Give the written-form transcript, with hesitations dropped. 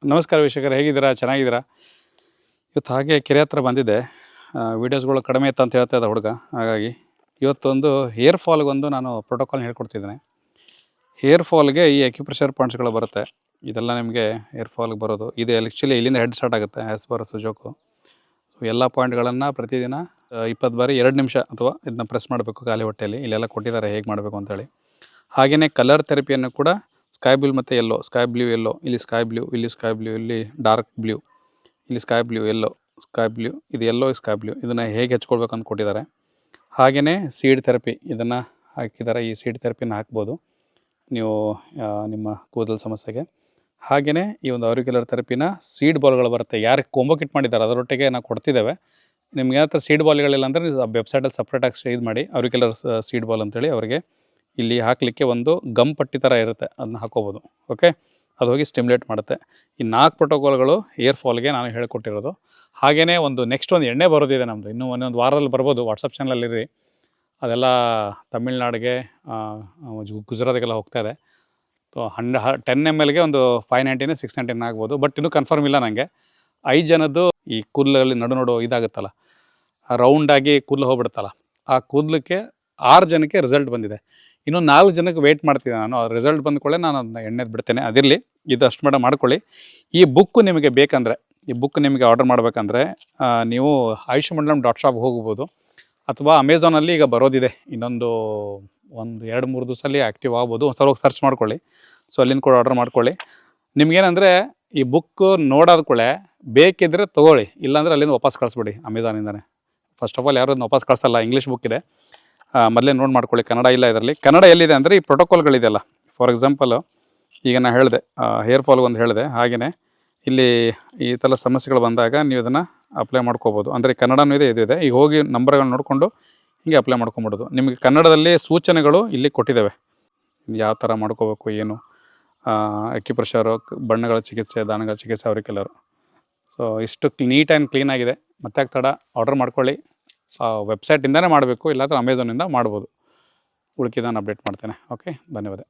ನಮಸ್ಕಾರ ವೀಕ್ಷಕರೇ, ಹೇಗಿದ್ದೀರಾ? ಚೆನ್ನಾಗಿದ್ದೀರಾ? ಇವತ್ತು ಹಾಗೆ ಕೆರೆ ಹತ್ರ ಬಂದಿದ್ದೆ. ವೀಡಿಯೋಸ್ಗಳು ಕಡಿಮೆ ಇತ್ತು ಅಂತ ಹೇಳ್ತಾ ಇದ್ದ ಹುಡುಗ. ಹಾಗಾಗಿ ಇವತ್ತೊಂದು ಹೇರ್ ಫಾಲ್ಗೊಂದು ನಾನು ಪ್ರೋಟೋಕಾಲ್ನ ಹೇಳ್ಕೊಡ್ತಿದ್ದೇನೆ. ಹೇರ್ ಫಾಲ್ಗೆ ಈ ಅಕ್ಯುಪ್ರೆಷರ್ ಪಾಯಿಂಟ್ಸ್ಗಳು ಬರುತ್ತೆ. ಇದೆಲ್ಲ ನಿಮಗೆ ಹೇರ್ ಫಾಲ್ಗೆ ಬರೋದು. ಇದು ಆ್ಯಕ್ಚುಲಿ ಇಲ್ಲಿಂದ ಹೆಡ್ ಸ್ಟಾರ್ಟ್ ಆಗುತ್ತೆ ಆ್ಯಸ್ ಪರ್ ಸುಜೋಕು. ಸೊ ಎಲ್ಲ ಪಾಯಿಂಟ್ಗಳನ್ನು ಪ್ರತಿದಿನ 20 ಬಾರಿ 2 ನಿಮಿಷ ಅಥವಾ ಇದನ್ನ ಪ್ರೆಸ್ ಮಾಡಬೇಕು ಖಾಲಿ ಹೊಟ್ಟೆಯಲ್ಲಿ. ಇಲ್ಲೆಲ್ಲ ಕೊಟ್ಟಿದ್ದಾರೆ ಹೇಗೆ ಮಾಡಬೇಕು ಅಂತೇಳಿ. ಹಾಗೆಯೇ ಕಲರ್ ಥೆರಪಿಯನ್ನು ಕೂಡ ಸ್ಕೈ ಬ್ಲೂ ಮತ್ತು ಯೆಲ್ಲೋ, ಸ್ಕೈ ಬ್ಲೂ ಯೆಲ್ಲೋ, ಇಲ್ಲಿ ಸ್ಕೈ ಬ್ಲೂ, ಇಲ್ಲಿ ಸ್ಕೈ ಬ್ಲೂ, ಇಲ್ಲಿ ಡಾರ್ಕ್ ಬ್ಲೂ, ಇಲ್ಲಿ sky blue yellow, sky blue, ಇದು ಯೆಲ್ಲೋ ಸ್ಕೈ ಬ್ಲೂ, ಇದನ್ನು ಹೇಗೆ ಹಚ್ಕೊಳ್ಬೇಕು ಅಂತ ಕೊಟ್ಟಿದ್ದಾರೆ. ಹಾಗೆಯೇ ಸೀಡ್ ಥೆರಪಿ ಇದನ್ನು ಹಾಕಿದ್ದಾರೆ. ಈ ಸೀಡ್ ಥೆರಪಿನ ಹಾಕ್ಬೋದು ನೀವು ನಿಮ್ಮ ಕೂದಲು ಸಮಸ್ಯೆಗೆ. ಹಾಗೆಯೇ ಈ ಒಂದು ಆರಿಕ್ಯುಲರ್ ಥೆರಪಿನ ಸೀಡ್ ಬಾಲ್ಗಳು ಬರುತ್ತೆ. ಯಾರಿಗೆ ಕೊಂಬೋಕಿಟ್ ಮಾಡಿದ್ದಾರೆ ಅದರೊಟ್ಟಿಗೆ ನಾವು ಕೊಡ್ತಿದ್ದೇವೆ. ನಿಮ್ಗೆ ಯಾವ ಥರ ಸೀಡ್ ಬಾಲ್ಗಳಿಲ್ಲ ಅಂದರೆ ವೆಬ್ಸೈಟಲ್ಲಿ ಸಪ್ರೇಟಾಗಿ ಇದು ಮಾಡಿ ಆರಿಕ್ಯುಲರ್ ಸೀಡ್ ಬಾಲ್ ಅಂತೇಳಿ ಅವರಿಗೆ ಇಲ್ಲಿ ಹಾಕಲಿಕ್ಕೆ ಒಂದು ಗಮ್ ಪಟ್ಟಿ ಥರ ಇರುತ್ತೆ, ಅದನ್ನ ಹಾಕೋಬೋದು. ಓಕೆ, ಅದು ಹೋಗಿ ಸ್ಟಿಮ್ಯುಲೇಟ್ ಮಾಡುತ್ತೆ. ಈ 4 ಪ್ರೋಟೋಕಾಲ್ಗಳು ಏರ್ ಫಾಲ್ಗೆ ನಾನು ಹೇಳ್ಕೊಟ್ಟಿರೋದು. ಹಾಗೆಯೇ ಒಂದು ನೆಕ್ಸ್ಟ್ ಒಂದು ಎಣ್ಣೆ ಬರೋದಿದೆ ನಮ್ಮದು, ಇನ್ನೂ ಒಂದೊಂದು ವಾರದಲ್ಲಿ ಬರ್ಬೋದು. ವಾಟ್ಸಪ್ ಚಾನಲಲ್ಲಿರಿ, ಅದೆಲ್ಲ ತಮಿಳ್ನಾಡಿಗೆ ಗುಜರಾತಿಗೆಲ್ಲ ಹೋಗ್ತಾ ಇದೆ. ಸೊ 10 mlಗೆ ಒಂದು 590 690 ಆಗ್ಬೋದು, ಬಟ್ ಇನ್ನೂ ಕನ್ಫರ್ಮ್ ಇಲ್ಲ ನನಗೆ. 5 ಜನದ್ದು ಈ ಕೂದಲಲ್ಲಿ ನಡು ಇದಾಗುತ್ತಲ್ಲ, ರೌಂಡಾಗಿ ಕೂದಲು ಹೋಗ್ಬಿಡುತ್ತಲ್ಲ, ಆ ಕೂದಲಕ್ಕೆ 6 ಜನಕ್ಕೆ ರಿಸಲ್ಟ್ ಬಂದಿದೆ. ಇನ್ನೂ 4 ಜನಕ್ಕೆ ವೆಯ್ಟ್ ಮಾಡ್ತಿದ್ದೆ ನಾನು. ಆ ರಿಸಲ್ಟ್ ಬಂದ್ಕೊಳ್ಳೆ ನಾನು ಅದನ್ನ ಎಣ್ಣೆದು ಬಿಡ್ತೇನೆ. ಅದಿರಲಿ, ಇದು ಅಷ್ಟು ಮೇಡ ಮಾಡ್ಕೊಳ್ಳಿ. ಈ ಬುಕ್ಕು ನಿಮಗೆ ಬೇಕಂದರೆ, ಈ ಬುಕ್ ನಿಮಗೆ ಆರ್ಡರ್ ಮಾಡಬೇಕಂದ್ರೆ ನೀವು ayushmandalam.shop ಹೋಗ್ಬೋದು, ಅಥವಾ ಅಮೆಝಾನಲ್ಲಿ ಈಗ ಬರೋದಿದೆ. ಇನ್ನೊಂದು 2-3 ದಿವಸದಲ್ಲಿ ಆ್ಯಕ್ಟಿವ್ ಆಗ್ಬೋದು. ಸರ್ ಹೋಗಿ ಸರ್ಚ್ ಮಾಡ್ಕೊಳ್ಳಿ. ಸೊ ಅಲ್ಲಿಂದ ಕೂಡ ಆರ್ಡರ್ ಮಾಡ್ಕೊಳ್ಳಿ. ನಿಮ್ಗೇನಂದರೆ ಈ ಬುಕ್ಕು ನೋಡಾದ ಕೂಡಲೇ ಬೇಕಿದ್ದರೆ ತೊಗೊಳ್ಳಿ, ಇಲ್ಲಾಂದರೆ ಅಲ್ಲಿಂದ ವಾಪಸ್ ಕಳಿಸ್ಬಿಡಿ ಅಮೆಝಾನಿಂದನೇ. ಫಸ್ಟ್ ಆಫ್ ಆಲ್ ಯಾರು ಅದನ್ನ ವಾಪಸ್ ಕಳಿಸಲ್ಲ. ಇಂಗ್ಲೀಷ್ ಬುಕ್ ಇದೆ, ಮೊದಲೇ ನೋಡಿ ಮಾಡ್ಕೊಳ್ಳಿ. ಕನ್ನಡ ಇಲ್ಲ ಇದರಲ್ಲಿ. ಕನ್ನಡ ಎಲ್ಲಿದೆ ಅಂದರೆ ಈ ಪ್ರೋಟೋಕಾಲ್ಗಳಿದೆಯಲ್ಲ. ಫಾರ್ ಎಕ್ಸಾಂಪಲು ಈಗ ನಾನು ಹೇಳಿದೆ ಹೇರ್ ಫಾಲ್ಗೊಂದು ಹೇಳಿದೆ. ಹಾಗೆಯೇ ಇಲ್ಲಿ ಈ ಥರ ಸಮಸ್ಯೆಗಳು ಬಂದಾಗ ನೀವು ಇದನ್ನು ಅಪ್ಲೈ ಮಾಡ್ಕೋಬೋದು. ಅಂದರೆ ಕನ್ನಡನೂ ಇದೆ, ಇದು ಇದೆ. ಈಗ ಹೋಗಿ ನಂಬರ್ಗಳನ್ನ ನೋಡಿಕೊಂಡು ಹೀಗೆ ಅಪ್ಲೈ ಮಾಡ್ಕೊಂಬಿಡೋದು. ನಿಮಗೆ ಕನ್ನಡದಲ್ಲಿ ಸೂಚನೆಗಳು ಇಲ್ಲಿ ಕೊಟ್ಟಿದ್ದಾವೆ, ಯಾವ ಥರ ಮಾಡ್ಕೋಬೇಕು, ಏನು ಅಕ್ಯುಪ್ರೆಷರು, ಬಣ್ಣಗಳ ಚಿಕಿತ್ಸೆ, ದಾನಗಳ ಚಿಕಿತ್ಸೆ, ಅವರಿಗೆಲ್ಲರು. ಸೊ ಇಷ್ಟು ನೀಟ್ ಆ್ಯಂಡ್ ಕ್ಲೀನಾಗಿದೆ. ಮತ್ತೆ ತಡ ಆರ್ಡರ್ ಮಾಡ್ಕೊಳ್ಳಿ. ವೆಬ್ಸೈಟಿಂದನೇ ಮಾಡಬೇಕು, ಇಲ್ಲಾಂದರೆ ಅಮೆಝಾನಿಂದ ಮಾಡ್ಬೋದು. ಉಳ್ಕಿದ ನಾನು ಅಪ್ಡೇಟ್ ಮಾಡ್ತೇನೆ. ಓಕೆ, ಧನ್ಯವಾದ.